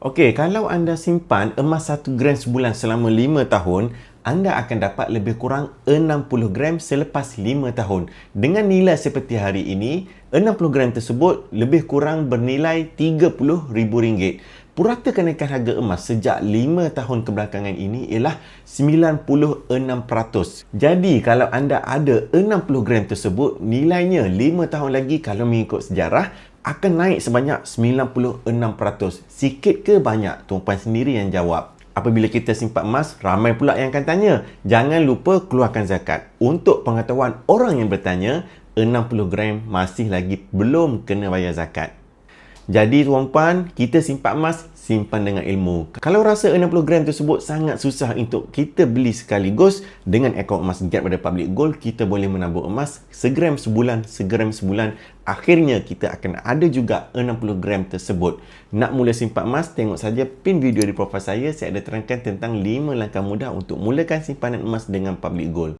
Okey, kalau anda simpan emas 1 gram sebulan selama 5 tahun, anda akan dapat lebih kurang 60 gram selepas 5 tahun. Dengan nilai seperti hari ini, 60 gram tersebut lebih kurang bernilai RM30,000. Purata kenaikan harga emas sejak 5 tahun kebelakangan ini ialah 96%. Jadi, kalau anda ada 60 gram tersebut, nilainya 5 tahun lagi kalau mengikut sejarah, akan naik sebanyak 96%. Sikit ke banyak? Tuan-puan sendiri yang jawab. Apabila kita simpan emas, ramai pula yang akan tanya. Jangan lupa keluarkan zakat. Untuk pengetahuan orang yang bertanya, 60 gram masih lagi belum kena bayar zakat. Jadi tuan-puan, kita simpan emas, simpan dengan ilmu. Kalau rasa 60 gram tersebut sangat susah untuk kita beli sekaligus, dengan akaun emas Get pada Public Gold, kita boleh menabung emas segram sebulan. Akhirnya kita akan ada juga 60 gram tersebut. Nak mula simpan emas, tengok saja pin video di profil saya. Saya ada terangkan tentang 5 langkah mudah untuk mulakan simpanan emas dengan Public Gold.